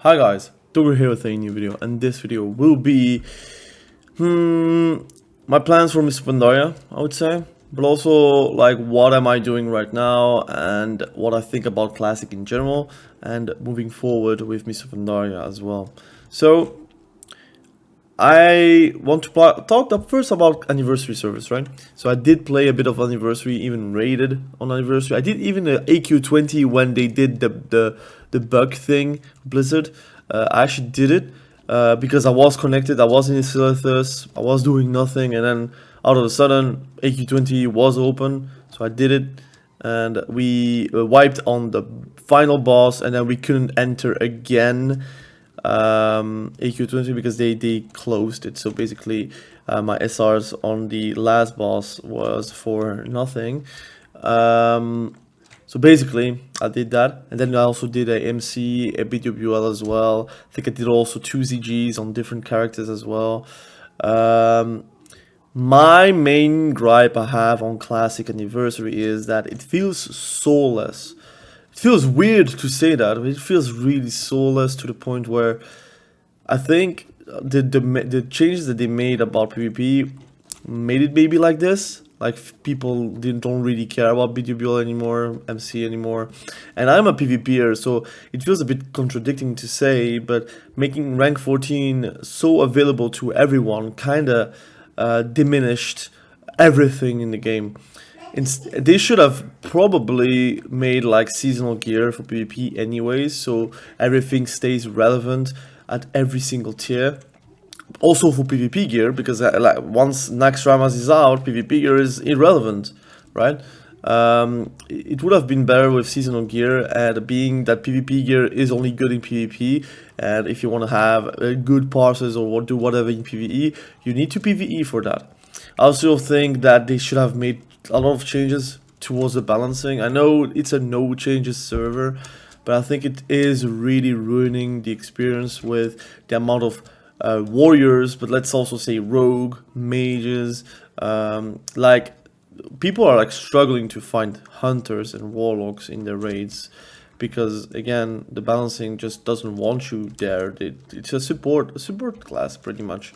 Hi guys, Doger here with a new video, and this video will be my plans for Mr. Pandaria, I would say, but also like what am I doing right now and what I think about Classic in general and moving forward with Mr. Pandaria as well. So I want to talk up first about Anniversary Service, right? So I did play a bit of Anniversary, even raided on Anniversary. I did even the AQ20 when they did the bug thing, Blizzard. I actually did it because I was connected, I was in Silithus, I was doing nothing, and then out of a sudden AQ20 was open, so I did it, and we wiped on the final boss, and then we couldn't enter again. AQ20 because they closed it, so basically my SRs on the last boss was for nothing. So basically I did that, and then I also did a MC, a BWL as well. I think I did also 2 ZGs on different characters as well. My main gripe I have on Classic Anniversary is that it feels soulless. It feels weird to say that, but it feels really soulless to the point where I think the changes that they made about PvP made it maybe like this. Like people don't really care about BWL anymore, MC anymore, and I'm a PvPer, so it feels a bit contradicting to say, but making rank 14 so available to everyone kinda diminished everything in the game. They should have probably made like seasonal gear for PvP anyways, so everything stays relevant at every single tier. Also for PvP gear, because like once Naxxramas is out, PvP gear is irrelevant, right? It would have been better with seasonal gear, and being that PvP gear is only good in PvP, and if you want to have good parses or do whatever in PvE, you need to PvE for that. I also think that they should have made a lot of changes towards the balancing. I know it's a no changes server, but I think it is really ruining the experience with the amount of warriors, but let's also say rogue, mages, like people are like struggling to find hunters and warlocks in their raids because again the balancing just doesn't want you there. It's a support class pretty much.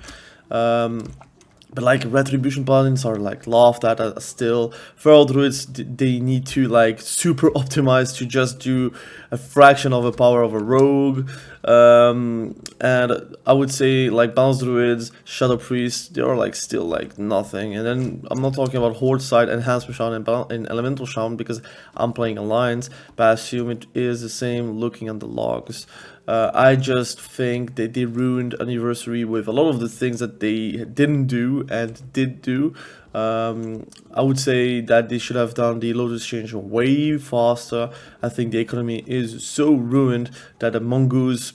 But like retribution paladins are like laughed at still. Feral druids, they need to like super optimize to just do a fraction of the power of a rogue. And I would say like balance druids, shadow priests, they are like still like nothing. And then I'm not talking about horde side, enhancement shaman, and elemental shaman because I'm playing alliance, but I assume it is the same looking at the logs. I just think that they ruined Anniversary with a lot of the things that they didn't do and did do. I would say that they should have done the Lotus Change way faster. I think the economy is so ruined that a mongoose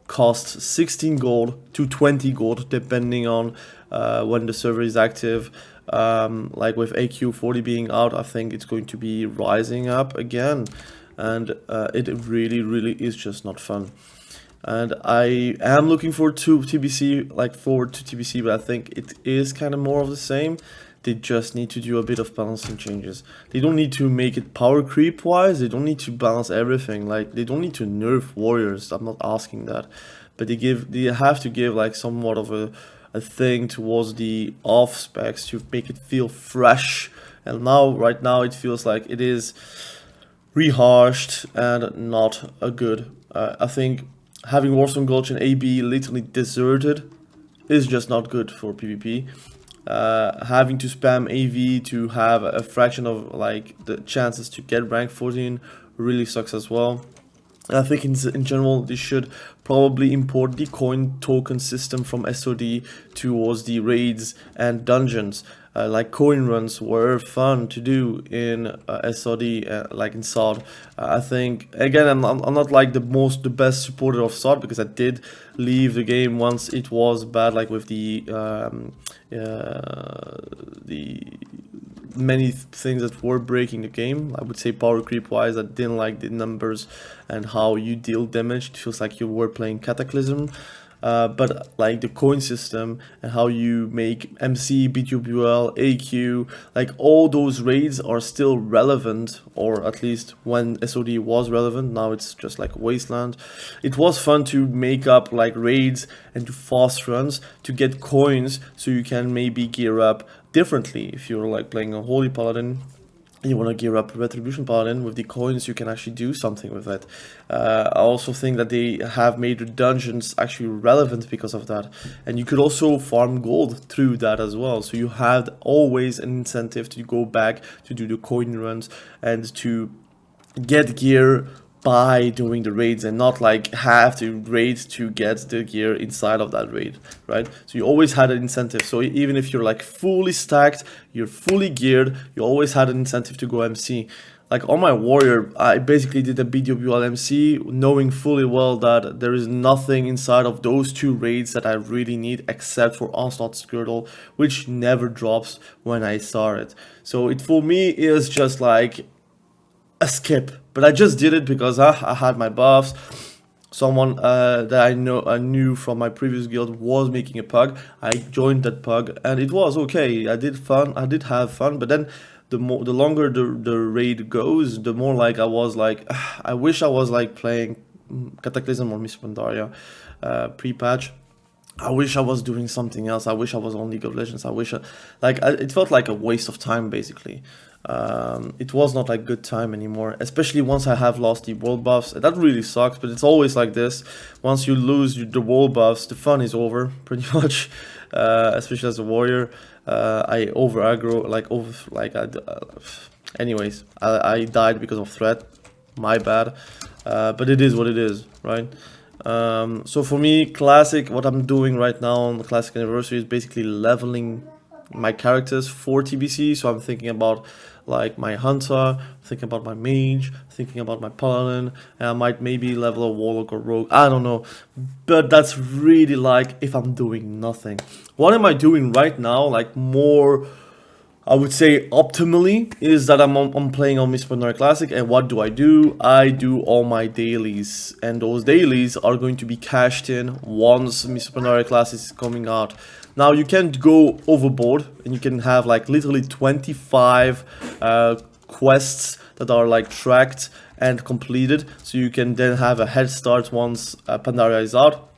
costs 16 gold to 20 gold depending on when the server is active. Like with AQ40 being out, I think it's going to be rising up again, and it really is just not fun. And I am looking forward to TBC, but I think it is kind of more of the same. They just need to do a bit of balancing changes. They don't need to make it power creep wise, they don't need to balance everything, like they don't need to nerf warriors, I'm not asking that. But they have to give like somewhat of a thing towards the off specs to make it feel fresh. And right now it feels like it is rehashed and not a good. I think having Warzone Gulch and AB literally deserted is just not good for PvP. Having to spam AV to have a fraction of like the chances to get rank 14 really sucks as well. I think in general they should probably import the coin token system from SOD towards the raids and dungeons. Like coin runs were fun to do in SOD, like in SOD. I think again I'm not like the best supporter of SOD because I did leave the game once it was bad, like with the many things that were breaking the game. I would say power creep wise, I didn't like the numbers and how you deal damage. It feels like you were playing Cataclysm. but like the coin system and how you make MC, BWL, AQ, like all those raids are still relevant, or at least when SOD was relevant. Now it's just like wasteland. It was fun to make up like raids and to fast runs to get coins, so you can maybe gear up differently. If you're like playing a Holy Paladin, you want to gear up Retribution Paladin with the coins, you can actually do something with it. I also think that they have made the dungeons actually relevant because of that, and you could also farm gold through that as well. So you had always an incentive to go back to do the coin runs and to get gear by doing the raids, and not like have to raid to get the gear inside of that raid, right? So you always had an incentive. So even if you're like fully stacked, you're fully geared, you always had an incentive to go MC. Like on my warrior, I basically did a BWL MC, knowing fully well that there is nothing inside of those two raids that I really need except for Onslaught's Girdle, which never drops when I start it. So it for me is just like a skip, but I just did it because I had my buffs. Someone that I knew from my previous guild was making a pug. I joined that pug and it was okay. I did have fun, but then the longer the raid goes, the more like I was like, I wish I was like playing Cataclysm or Miss Pandaria pre-patch. I wish I was doing something else. I wish I was on League of Legends. I wish it felt like a waste of time basically. It was not like good time anymore, especially once I have lost the world buffs. That really sucks, but it's always like this. Once you lose the world buffs, the fun is over pretty much. Especially as a warrior, I over aggro, anyways, I died because of threat. My bad, but it is what it is, right? So for me, classic, what I'm doing right now on the classic anniversary is basically leveling my characters for TBC. So I'm thinking about like my hunter, thinking about my mage, thinking about my paladin, and I might maybe level a warlock or rogue, I don't know. But that's really like if I'm doing nothing. What am I doing right now, like more, I would say optimally, is that I'm playing on Miss Pandaria Classic, and what do? I do all my dailies, and those dailies are going to be cashed in once Miss Pandaria Classic is coming out. Now you can't go overboard, and you can have like literally 25 quests that are like tracked and completed, so you can then have a head start once Pandaria is out,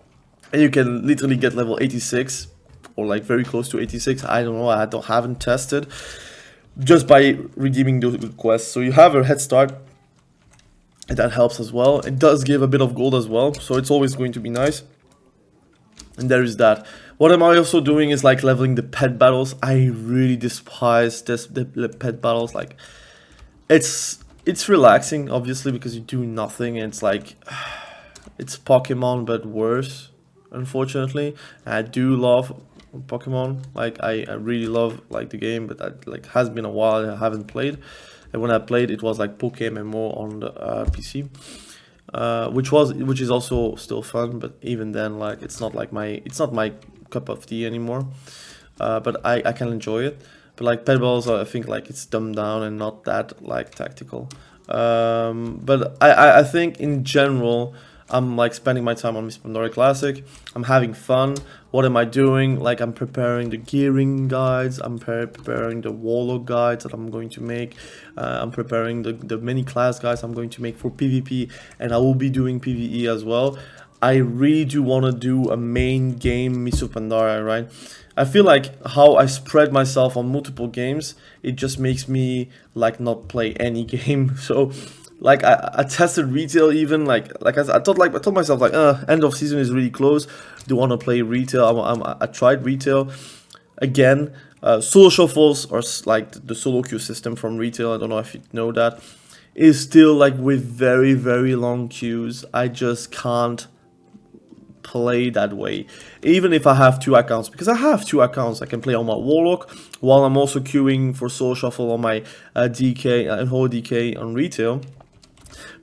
and you can literally get level 86. Or like very close to 86, I don't know, haven't tested, just by redeeming those quests. So you have a head start, and that helps as well. It does give a bit of gold as well, so it's always going to be nice. And there is that. What am I also doing is like leveling the pet battles. I really despise the pet battles. Like it's relaxing, obviously, because you do nothing, and it's like it's Pokemon but worse, unfortunately. I do love Pokemon, like I really love like the game, but that like has been a while I haven't played, and when I played it was like Pokemon on the PC, which is also still fun, but even then like it's not my cup of tea anymore, but I can enjoy it. But like pet balls, I think like it's dumbed down and not that like tactical, but I think in general I'm like spending my time on Miss Pandaria Classic. I'm having fun. What am I doing? Like I'm preparing the gearing guides. I'm preparing the warlock guides that I'm going to make. I'm preparing the many class guides I'm going to make for PvP, and I will be doing PvE as well. I really do want to do a main game Miss Pandaria, right? I feel like how I spread myself on multiple games, it just makes me like not play any game. So like I tested retail even, like I told myself like end of season is really close, do want to play retail. I tried retail again. Solo shuffles, or like the solo queue system from retail, I don't know if you know that, is still like with very long queues. I just can't play that way, even if I have two accounts, because I have two accounts. I can play on my warlock while I'm also queuing for solo shuffle on my DK and holy DK on retail.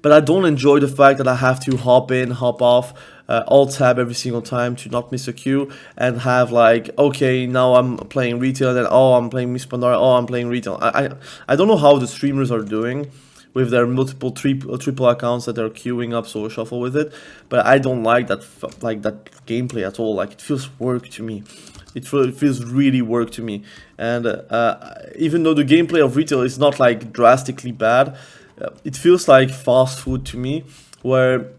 But I don't enjoy the fact that I have to hop in, hop off, alt tab every single time to not miss a queue, and have like, okay, now I'm playing retail, then oh I'm playing Miss Pandaria, oh I'm playing retail. I don't know how the streamers are doing, with their multiple triple accounts that they're queuing up, so shuffle with it. But I don't like that gameplay at all. Like, it feels work to me. It feels really work to me. And even though the gameplay of retail is not like drastically bad, it feels like fast food to me, where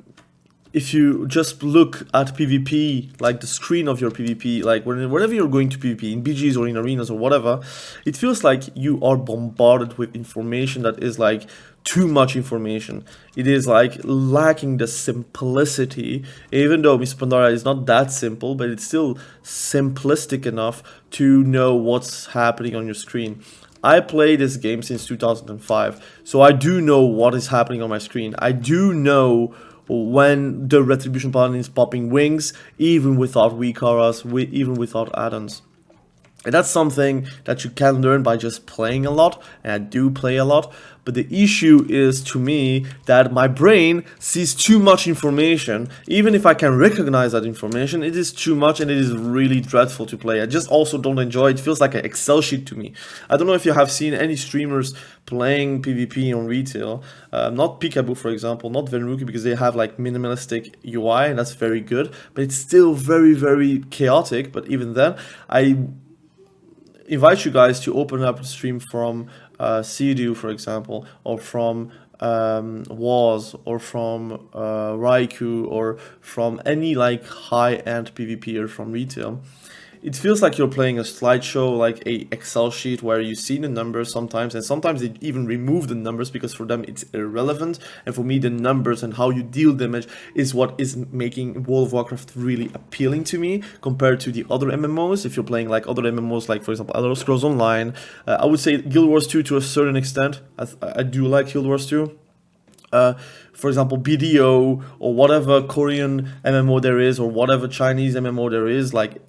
if you just look at PvP, like the screen of your PvP, like whenever you're going to PvP, in BGs or in arenas or whatever, it feels like you are bombarded with information that is like too much information. It is like lacking the simplicity, even though Miss Pandaria is not that simple, but it's still simplistic enough to know what's happening on your screen. I play this game since 2005, so I do know what is happening on my screen. I do know when the Retribution Paladin is popping wings, even without weak auras, even without add-ons. And that's something that you can learn by just playing a lot, and I do play a lot. But the issue is, to me, that my brain sees too much information. Even if I can recognize that information, it is too much and it is really dreadful to play. I just also don't enjoy it. It feels like an Excel sheet to me. I don't know if you have seen any streamers playing PvP on retail. Not Peekaboo, for example, not Venruki, because they have like minimalistic UI, and that's very good. But it's still very, very chaotic. But even then, I invite you guys to open up the stream from Sea-Doo, for example, or from Waz, or from Raikou, or from any like high-end PvPer from retail. It feels like you're playing a slideshow, like a Excel sheet, where you see the numbers sometimes, and sometimes they even remove the numbers because for them it's irrelevant. And for me, the numbers and how you deal damage is what is making World of Warcraft really appealing to me compared to the other MMOs. If you're playing like other MMOs, like for example Elder Scrolls Online, I would say Guild Wars 2 to a certain extent. I do like Guild Wars 2. For example, BDO or whatever Korean MMO there is, or whatever Chinese MMO there is, like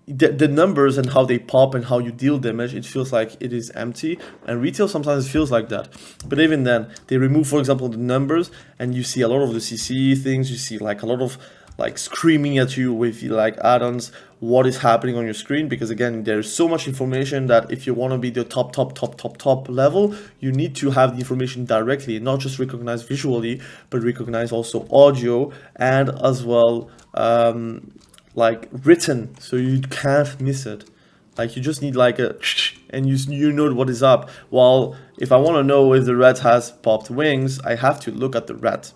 the numbers and how they pop and how you deal damage, it feels like it is empty. And retail sometimes feels like that. But even then, they remove, for example, the numbers, and you see a lot of the CC things. You see like a lot of like screaming at you with like add-ons what is happening on your screen, because again, there's so much information that if you want to be the top level, you need to have the information directly, not just recognized visually, but recognize also audio and as well like written, so you can't miss it. Like you just need like a and you know what is up. While if I want to know if the rat has popped wings, I have to look at the rat.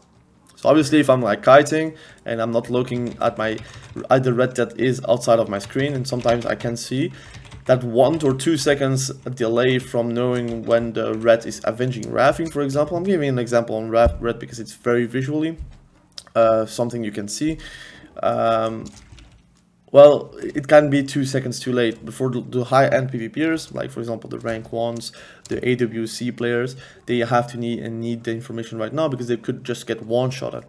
So obviously if I'm like kiting and I'm not looking at the rat that is outside of my screen, and sometimes I can see that 1 or 2 seconds delay from knowing when the rat is avenging Raffing, for example. I'm giving an example on rat because it's very visually something you can see. Well, it can be 2 seconds too late. Before the high-end PvPers, like for example the rank 1s, the AWC players, they have to need the information right now because they could just get one-shotted.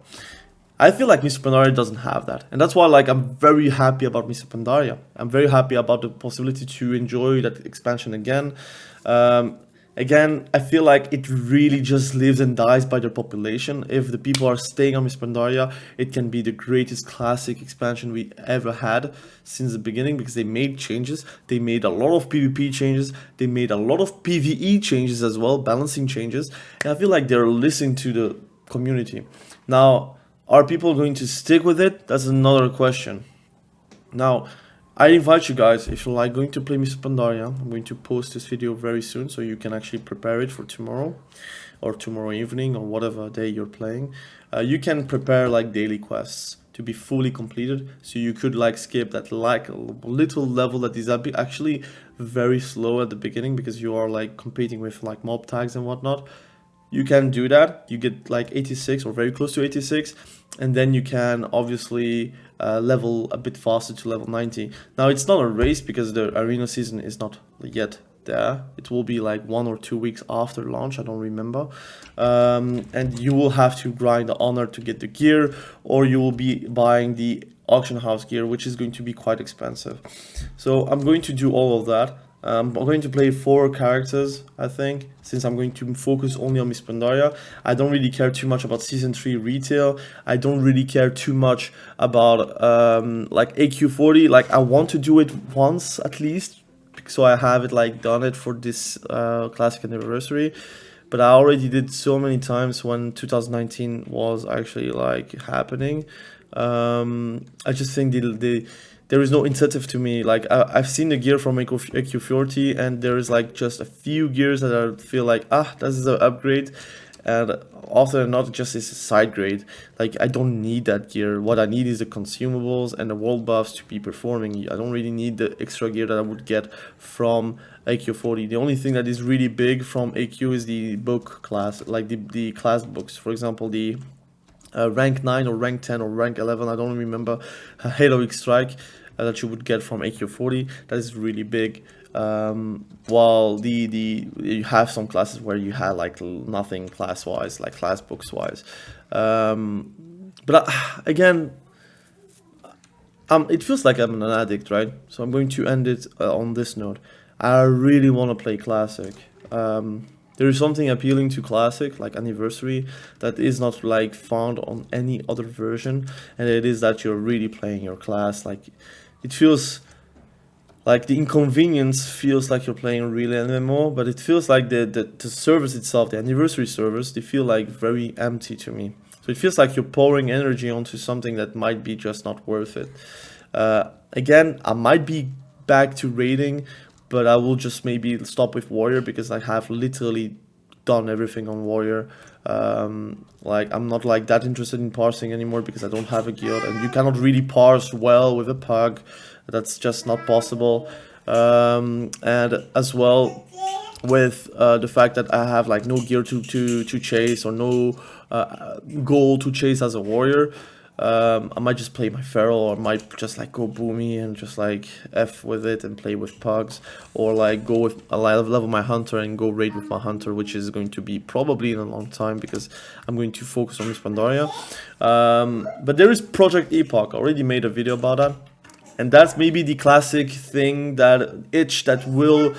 I feel like Mr. Pandaria doesn't have that, and that's why like I'm very happy about Mr. Pandaria. I'm very happy about the possibility to enjoy that expansion again. Again, I feel like it really just lives and dies by their population. If the people are staying on Miss Pandaria, it can be the greatest classic expansion we ever had since the beginning, because they made changes. They made a lot of PvP changes. They made a lot of PvE changes as well, balancing changes. And I feel like they're listening to the community. Now, are people going to stick with it? That's another question. Now, I invite you guys, if you like going to play Mr. Pandaria, I'm going to post this video very soon so you can actually prepare it for tomorrow or tomorrow evening or whatever day you're playing. You can prepare like daily quests to be fully completed, so you could like skip that like little level that is actually very slow at the beginning because you are like competing with like MoP tags and whatnot. You can do that. You get like 86 or very close to 86, and then you can obviously level a bit faster to level 90. Now it's not a race because the arena season is not yet there. It will be like 1 or 2 weeks after launch, I don't remember. And you will have to grind the honor to get the gear, or you will be buying the auction house gear, which is going to be quite expensive. So I'm going to do all of that. I'm going to play 4 characters, I think, since I'm going to focus only on Miss Pandaria. I don't really care too much about Season 3 retail. I don't really care too much about like AQ40. Like, I want to do it once at least, so I have it like done it for this classic anniversary. but I already did so many times when 2019 was actually like happening. I just think there is no incentive to me. Like I've seen the gear from AQ40, and there is like just a few gears that I feel like, ah, this is an upgrade, and often than not, it just is a side grade. Like I don't need that gear. What I need is the consumables and the world buffs to be performing. I don't really need the extra gear that I would get from AQ40. The only thing that is really big from AQ is the book class, like the class books. For example, the rank 9 or rank 10 or rank 11, I don't remember, Heroic Strike that you would get from AQ40. That is really big. While the you have some classes where you had like nothing class wise, like class books wise. But again, it feels like I'm an addict, right? So I'm going to end it on this note. I really want to play Classic. There is something appealing to Classic, like Anniversary, that is not like found on any other version, and it is that you're really playing your class. Like, it feels like the inconvenience feels like you're playing a real MMO, but it feels like the servers itself, the Anniversary servers, they feel like very empty to me. So it feels like you're pouring energy onto something that might be just not worth it. Again, I might be back to raiding, but I will just maybe stop with Warrior because I have literally done everything on Warrior. Like I'm not like that interested in parsing anymore because I don't have a guild, and you cannot really parse well with a pug. That's just not possible. And as well with the fact that I have like no gear to chase or no goal to chase as a warrior. I might just play my feral, or might just like go boomy and just like F with it and play with pugs, or like go with a level my hunter and go raid with my hunter, which is going to be probably in a long time because I'm going to focus on Miss Pandaria. But there is Project Epoch. I already made a video about that. And that's maybe the classic thing, that itch that will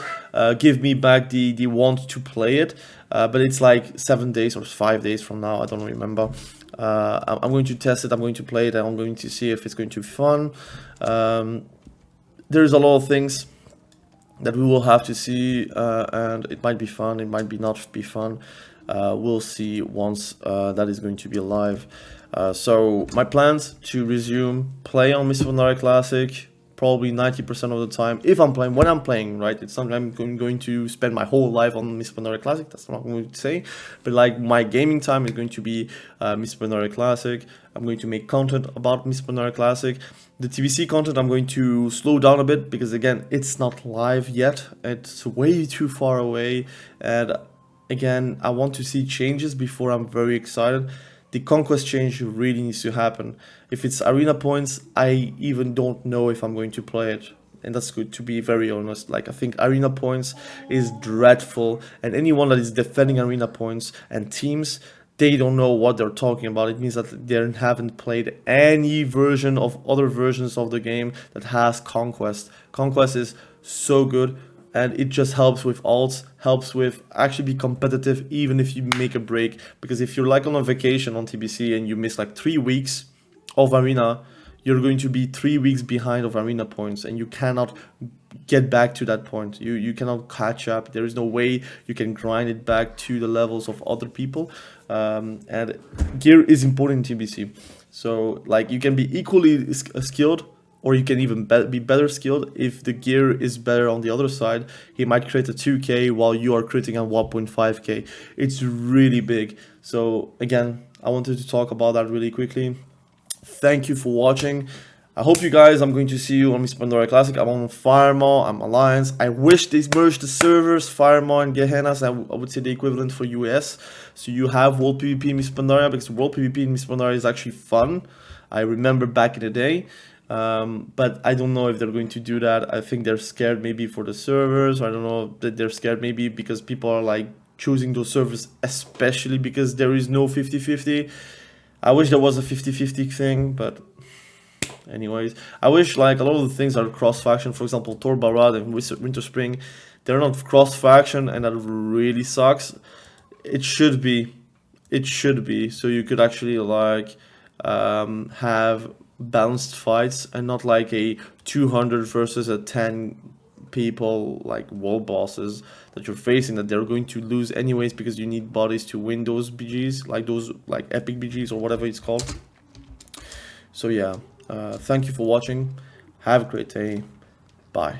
give me back the want to play it. But it's like 7 days or 5 days from now, I don't remember. I'm going to test it, I'm going to play it, and I'm going to see if it's going to be fun. There's a lot of things that we will have to see, and it might be fun, it might be not be fun. We'll see once that is going to be live. So my plans to resume play on Miss Pandaria Classic probably 90% of the time. If I'm playing, when I'm playing, right? It's not I'm going to spend my whole life on Miss Pandaria Classic. That's not what I'm going to say. But like my gaming time is going to be Miss Pandaria Classic. I'm going to make content about Miss Pandaria Classic. The TBC content I'm going to slow down a bit because again, it's not live yet. It's way too far away, and again, I want to see changes before I'm very excited. The conquest change really needs to happen. If it's arena points, I even don't know if I'm going to play it. And that's good, to be very honest. Like, I think arena points is dreadful, and anyone that is defending arena points and teams, they don't know what they're talking about. It means that they haven't played any version of other versions of the game that has conquest. Conquest is so good, and it just helps with alts, helps with actually be competitive even if you make a break. Because if you're like on a vacation on TBC and you miss like 3 weeks of arena, you're going to be 3 weeks behind of arena points, and you cannot get back to that point. You cannot catch up. There is no way you can grind it back to the levels of other people. And gear is important in TBC. So like you can be equally skilled, or you can even be better skilled. If the gear is better on the other side, he might create a 2k while you are creating a 1.5k. It's really big. So again, I wanted to talk about that really quickly. Thank you for watching. I hope you guys, I'm going to see you on Miss Pandaria Classic. I'm on Firemaw, I'm Alliance. I wish they merged the servers, Firemaw and Gehennas. I would say the equivalent for US. So you have World PvP in Miss Pandaria, because World PvP in Miss Pandaria is actually fun. I remember back in the day. But I don't know if they're going to do that. I think they're scared maybe for the servers. I don't know, that they're scared maybe because people are like choosing those servers, especially because there is no 50-50. I wish there was a 50-50 thing, but anyways, I wish like a lot of the things are cross-faction. For example, Tor Barad and Winter Spring, they're not cross-faction, and that really sucks. It should be. It should be. So you could actually like have balanced fights and not like a 200 versus a 10 people like world bosses that you're facing that they're going to lose anyways, because you need bodies to win those BGs, like those like epic BGs or whatever it's called. So yeah, thank you for watching. Have a great day. Bye.